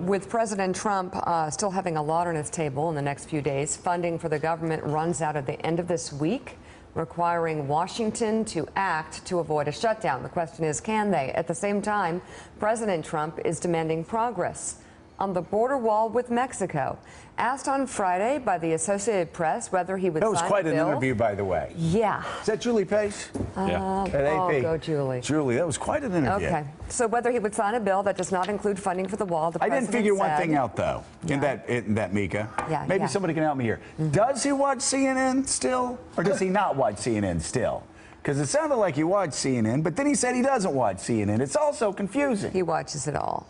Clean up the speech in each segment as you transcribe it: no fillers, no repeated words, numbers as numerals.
With President Trump still having a lot on his table in the next few days, funding for the government runs out at the end of this week, requiring Washington to act to avoid a shutdown. The question is, can they? At the same time, President Trump is demanding progress on the border wall with Mexico. Asked on Friday by the Associated Press whether he would sign a bill. That was quite an interview, by the way. Yeah. Is that Julie Pace? Yeah. At AP. Go Julie. Julie, that was quite an interview. Okay. So whether he would sign a bill that does not include funding for the wall, the I president didn't figure one said, thing out, though, in that, Mika. Yeah, Maybe somebody can help me here. Does he watch CNN still, or does he not watch CNN still? Because it sounded like he watched CNN, but then he said he doesn't watch CNN. It's also confusing. He watches it all.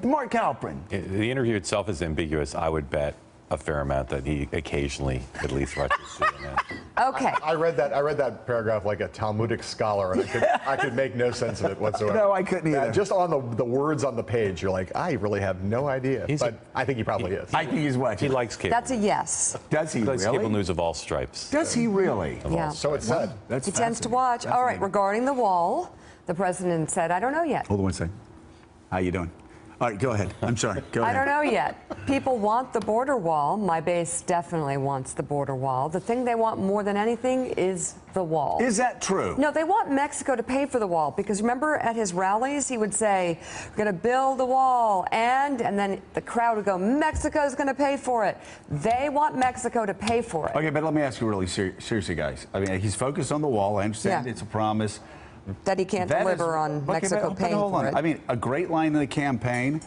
Mark Halperin. The interview itself is ambiguous. I would bet a fair amount that he occasionally at least watches CNN. Okay. I read that paragraph like a Talmudic scholar, and I could make no sense of it whatsoever. No, I couldn't either. Just on the words on the page, you're like, I really have no idea. But I think he probably is. I think he's watching. He likes cable. That's a yes. Does he He likes really? cable news of all stripes. Does he really? Yeah. So it said. That's He tends to watch. All right, regarding the wall, the president said, I don't know yet. Hold on one second. How you doing? All right, go ahead. I'm sorry. Go ahead. I don't know yet. People want the border wall. My base definitely wants the border wall. The thing they want more than anything is the wall. Is that true? No, they want Mexico to pay for the wall, because remember at his rallies he would say, we're going to build the wall, and then the crowd would go, Mexico's going to pay for it. They want Mexico to pay for it. Okay, but let me ask you really seriously, guys. I mean, he's focused on the wall. I understand it's a promise. That he can't deliver on Mexico paying for it. I mean, a great line in the campaign.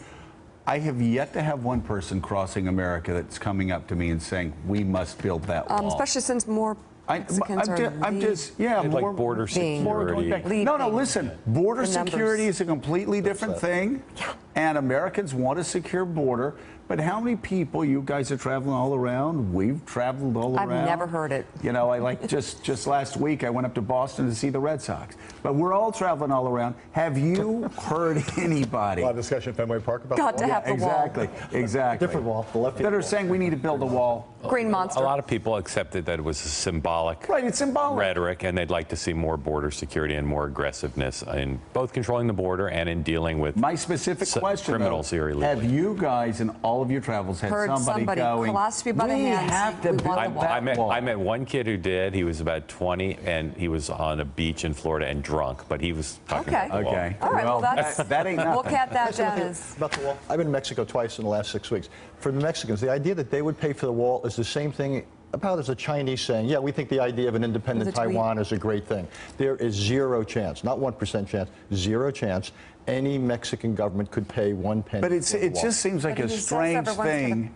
I have yet to have one person crossing America that's coming up to me and saying, we must build that wall. Especially since more Mexicans more like border security. No, listen. Border security is a completely different thing. Yeah. And Americans want a secure border. But how many people, you guys are traveling all around? We've traveled all around. I've never heard it. You know, I just last week I went up to Boston to see the Red Sox. But we're all traveling all around. Have you heard anybody? A lot of discussion at Fenway Park about Got the wall. to have the wall. Exactly. Different wall. The left that are saying we need to build a wall. Green monster. A lot of people accepted that it was a symbolic it's symbolic rhetoric, and they'd like to see more border security and more aggressiveness in both controlling the border and in dealing with my specific question, criminals here illegally. Have you guys in all of your travels had somebody going, clasp you by the hands, we have to build that wall? I met one kid who did. He was about 20, and he was on a beach in Florida and drunk, but he was talking about the wall. Okay. All right, well, that ain't nothing. We'll count that down as... About the wall. I've been to Mexico twice in the last 6 weeks. For the Mexicans, the idea that they would pay for the wall is the same thing about as a Chinese saying, yeah, we think the idea of an independent Taiwan is a great thing. There is zero chance, not 1% chance, zero chance any Mexican government could pay 1 penny. But it just seems like a strange thing.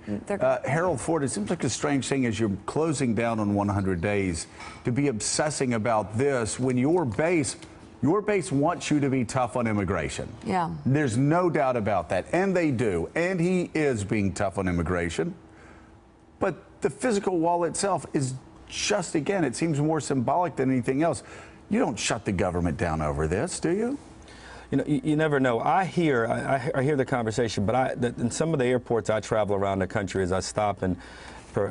Harold Ford, it seems like a strange thing as you're closing down on 100 days to be obsessing about this when your base wants you to be tough on immigration. Yeah. There's no doubt about that. And they do. And he is being tough on immigration. But the physical wall itself is just, again, it seems more symbolic than anything else. You don't shut the government down over this, do you? You know, you never know. I hear the conversation, but in some of the airports I travel around the country, as I stop and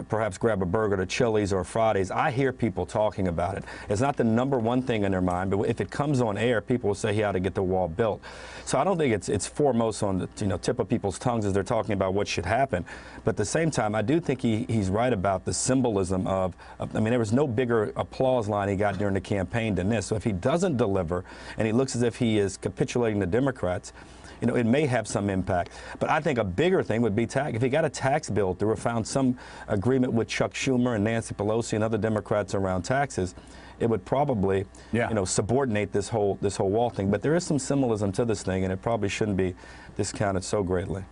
perhaps grab a burger at Chili's or Fridays, I hear people talking about it. It's not the #1 thing in their mind, but if it comes on air, people will say he ought to get the wall built. So I don't think it's foremost on the tip of people's tongues as they're talking about what should happen. But at the same time, I do think he's right about the symbolism of I mean, there was no bigger applause line he got during the campaign than this. So if he doesn't deliver and he looks as if he is capitulating the Democrats, you know, it may have some impact. But I think a bigger thing would be tax. If he got a tax bill through or found some agreement with Chuck Schumer and Nancy Pelosi and other Democrats around taxes, it would probably, you know, subordinate this whole wall thing. But there is some symbolism to this thing, and it probably shouldn't be discounted so greatly.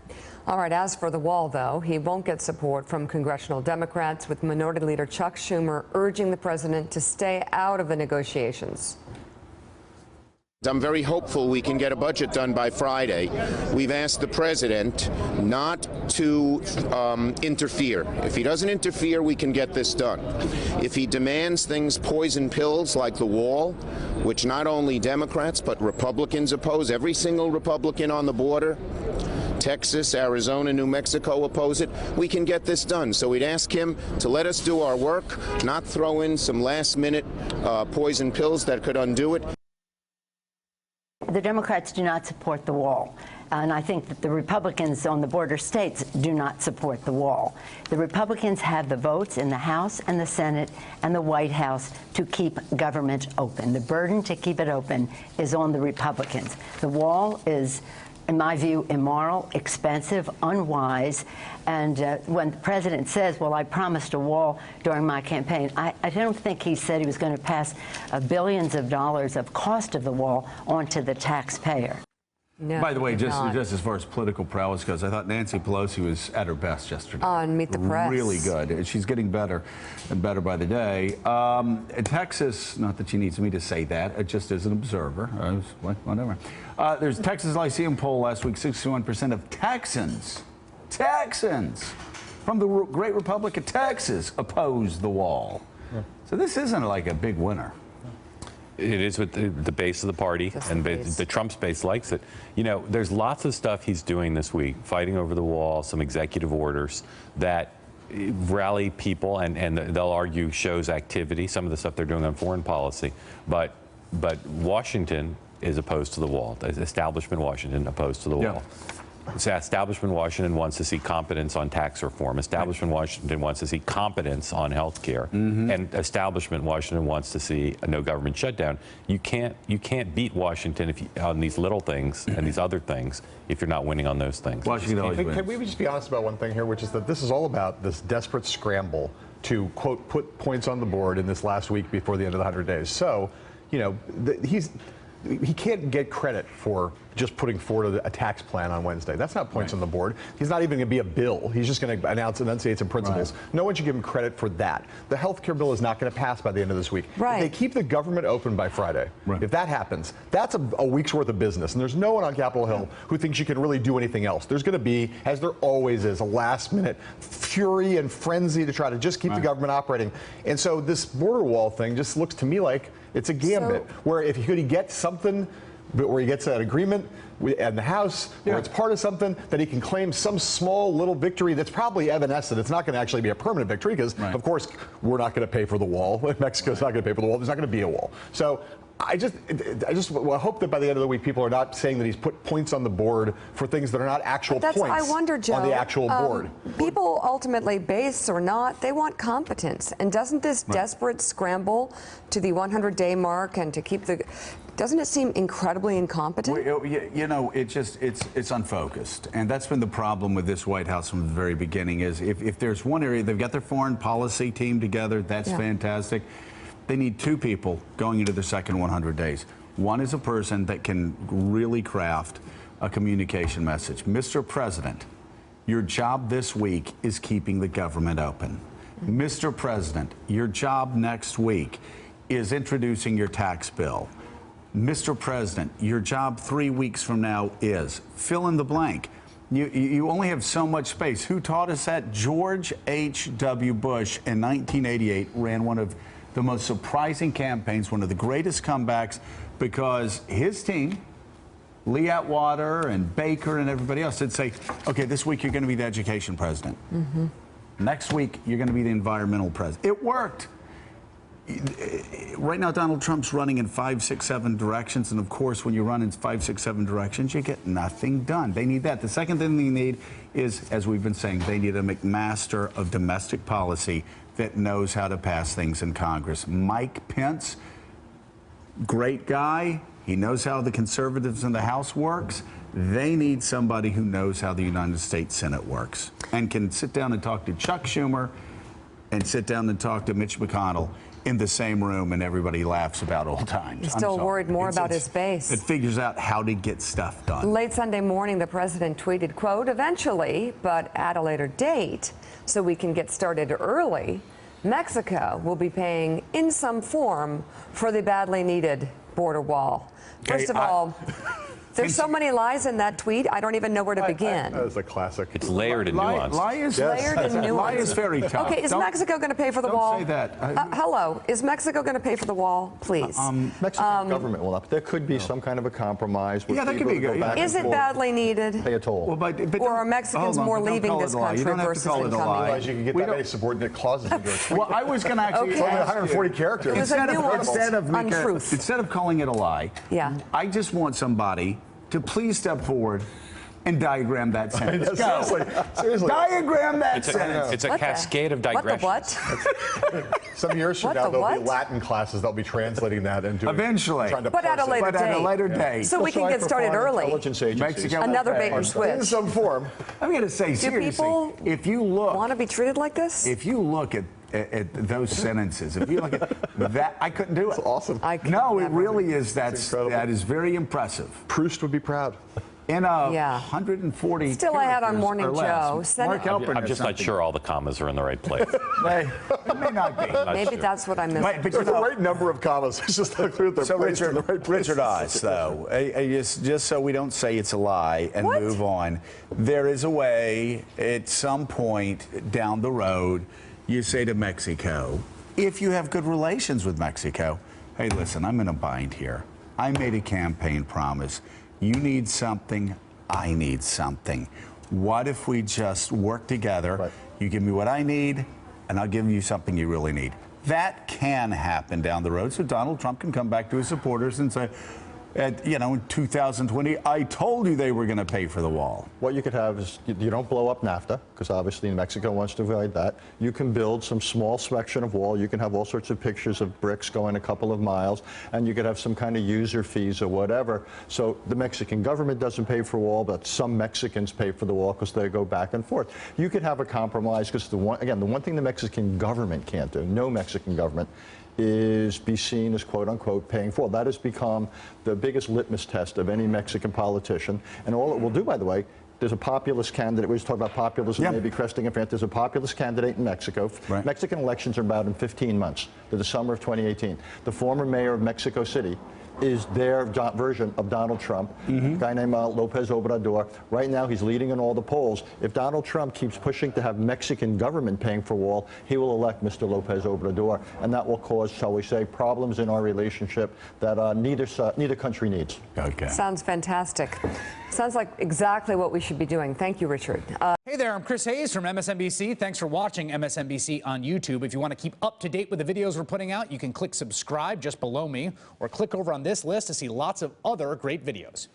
All right, as for the wall, though, he won't get support from congressional Democrats, with Minority Leader Chuck Schumer urging the president to stay out of the negotiations. I'm very hopeful we can get a budget done by Friday. We've asked the president not to interfere. If he doesn't interfere, we can get this done. If he demands things, poison pills like the wall, which not only Democrats but Republicans oppose, every single Republican on the border, Texas, Arizona, New Mexico oppose it, we can get this done. So we'd ask him to let us do our work, not throw in some last-minute poison pills that could undo it. The Democrats do not support the wall. And I think that the Republicans on the border states do not support the wall. The Republicans have the votes in the House and the Senate and the White House to keep government open. The burden to keep it open is on the Republicans. The wall is, in my view, immoral, expensive, unwise. And when the president says, well, I promised a wall during my campaign, I don't think he said he was going to pass billions of dollars of cost of the wall onto the taxpayer. No, by the way, just as far as political prowess goes, I thought Nancy Pelosi was at her best yesterday. On Meet the Press. Really good. She's getting better and better by the day. Texas, not that she needs me to say that, just as an observer. Whatever. There's Texas Lyceum poll last week, 61% of Texans from the great Republic of Texas oppose the wall. Yeah. So this isn't like a big winner. It is with the base of the party, and the Trump's base likes it. You know, there's lots of stuff he's doing this week, fighting over the wall, some executive orders that rally people, and they'll argue shows activity, some of the stuff they're doing on foreign policy. But Washington is opposed to the wall. Establishment Washington opposed to the wall. So Establishment Washington wants to see competence on tax reform. Establishment Washington wants to see competence on health care. And Establishment Washington wants to see a no government shutdown. You can't beat Washington on these little things and these other things if you're not winning on those things. Washington always wins. Can we just be honest about one thing here, which is that this is all about this desperate scramble to, quote, put points on the board in this last week before the end of the 100 days. So, you know, he can't get credit for just putting forward a tax plan on Wednesday. That's not points on the board. He's not even going to be a bill. He's just going to enunciate some principles. Right. No one should give him credit for that. The health care bill is not going to pass by the end of this week. Right. If they keep the government open by Friday, if that happens, that's a week's worth of business. And there's no one on Capitol Hill who thinks you can really do anything else. There's going to be, as there always is, a last-minute fury and frenzy to try to just keep the government operating. And so this border wall thing just looks to me like it's a gambit, where if he gets something, where he gets an agreement in the House, where it's part of something, that he can claim some small little victory that's probably evanescent. It's not going to actually be a permanent victory because, of course, we're not going to pay for the wall. Mexico's not going to pay for the wall. There's not going to be a wall. So I just hope that by the end of the week, people are not saying that he's put points on the board for things that are not actual points I wonder, Joe, on the actual board. People ultimately, base or not, they want competence. And doesn't this desperate scramble to the 100-day mark and to keep the... Doesn't it seem incredibly incompetent? Well, you know, it's unfocused. And that's been the problem with this White House from the very beginning is if there's one area, they've got their foreign policy team together, that's fantastic. They need two people going into their second 100 days. One is a person that can really craft a communication message. Mr. President, your job this week is keeping the government open. Mr. President, your job next week is introducing your tax bill. Mr. President, your job 3 weeks from now is fill in the blank. You only have so much space. Who taught us that? George H.W. Bush in 1988 ran one of the most surprising campaigns, one of the greatest comebacks, because his team, Lee Atwater and Baker and everybody else, would say, okay, this week you're going to be the education president. Next week you're going to be the environmental president. It worked. Right now, Donald Trump's running in 5, 6, 7 directions, and of course, when you run in 5, 6, 7 directions, you get nothing done. They need that. The second thing they need is, as we've been saying, they need a McMaster of domestic policy that knows how to pass things in Congress. Mike Pence, great guy. He knows how the conservatives in the House works. They need somebody who knows how the United States Senate works and can sit down and talk to Chuck Schumer and sit down and talk to Mitch McConnell in the same room, and everybody laughs about old times. He's still worried more about his base. It figures out how to get stuff done. Late Sunday morning, the president tweeted, quote, eventually, but at a later date, so we can get started early, Mexico will be paying in some form for the badly needed border wall. First of all, There's so many lies in that tweet, I don't even know where to begin. That is a classic. It's layered and nuanced. Lie is Layered and nuanced. Lie is very tough. Okay, is Mexico going to pay for the don't wall? say that. Hello, is Mexico going to pay for the wall, please? Mexican government will not. There could be some kind of a compromise. Where Yeah, that could people be go good. back Is and it forth, badly needed? Pay a toll. Well, but Or are don't- Mexicans hold on, more but don't leaving call it this a lie. country You don't have to versus call it a incoming? lie. Otherwise, you can get We that don't- many subordinate clauses into a tweet. Well, I was going to actually Okay. Only ask 140 you, characters. There's a nuance, untruth. instead of calling it a lie, Yeah. I just want somebody to please step forward and diagram that sentence. Go. Seriously. Diagram that sentence. It's a What the- cascade of digressions. What the what? Some years from What now, the there'll be what? Latin classes that'll be translating that into Eventually. trying to But at a parse it. later But at a date. later date. So we can Apply get for started foreign early. Intelligence agencies. Mexico Another will bait pay. and switch. In some form. I'm going to say Do seriously, people if you look, want to be treated like this? if you look at those sentences, if you look at that, I couldn't do it. That's awesome. I could No, it never. really is. incredible. That is very impressive. Proust would be proud. In a Yeah. 140 Still I had on characters Morning or less. Joe. Send Mark it- Halperin I'm has just not something. sure all the commas are in the right place. It may not be. Maybe that's what I missed. But you There's the know, right number of commas. It's just not clear that they're so placed in Richard, the right places. Richard Oz, though, just so we don't say it's a lie and What? move on, there is a way at some point down the road, you say to Mexico, if you have good relations with Mexico, hey, listen, I'm in a bind here. I made a campaign promise. You need something, I need something. What if we just work together? Right. You give me what I need, and I'll give you something you really need. That can happen down the road, so Donald Trump can come back to his supporters and say, in 2020, I told you they were going to pay for the wall. What you could have is you don't blow up NAFTA, because obviously Mexico wants to avoid that. You can build some small section of wall. You can have all sorts of pictures of bricks going a couple of miles, and you could have some kind of user fees or whatever. So the Mexican government doesn't pay for wall, but some Mexicans pay for the wall because they go back and forth. You could have a compromise because the one thing the Mexican government can't do, no Mexican government, is be seen as quote-unquote paying for. That has become the biggest litmus test of any Mexican politician. And all it will do, by the way, there's a populist candidate. We just talked about populism, maybe cresting a fan. There's a populist candidate in Mexico. Right. Mexican elections are about in 15 months. They're the summer of 2018. The former mayor of Mexico City is their version of Donald Trump, a guy named Lopez Obrador. Right now, he's leading in all the polls. If Donald Trump keeps pushing to have Mexican government paying for wall, he will elect Mr. Lopez Obrador, and that will cause, shall we say, problems in our relationship that neither country needs. Okay. Sounds fantastic. Sounds like exactly what we should be doing. Thank you, Richard. Hey there, I'm Chris Hayes from MSNBC. Thanks for watching MSNBC on YouTube. If you want to keep up to date with the videos we're putting out, you can click subscribe just below me or click over on this list to see lots of other great videos.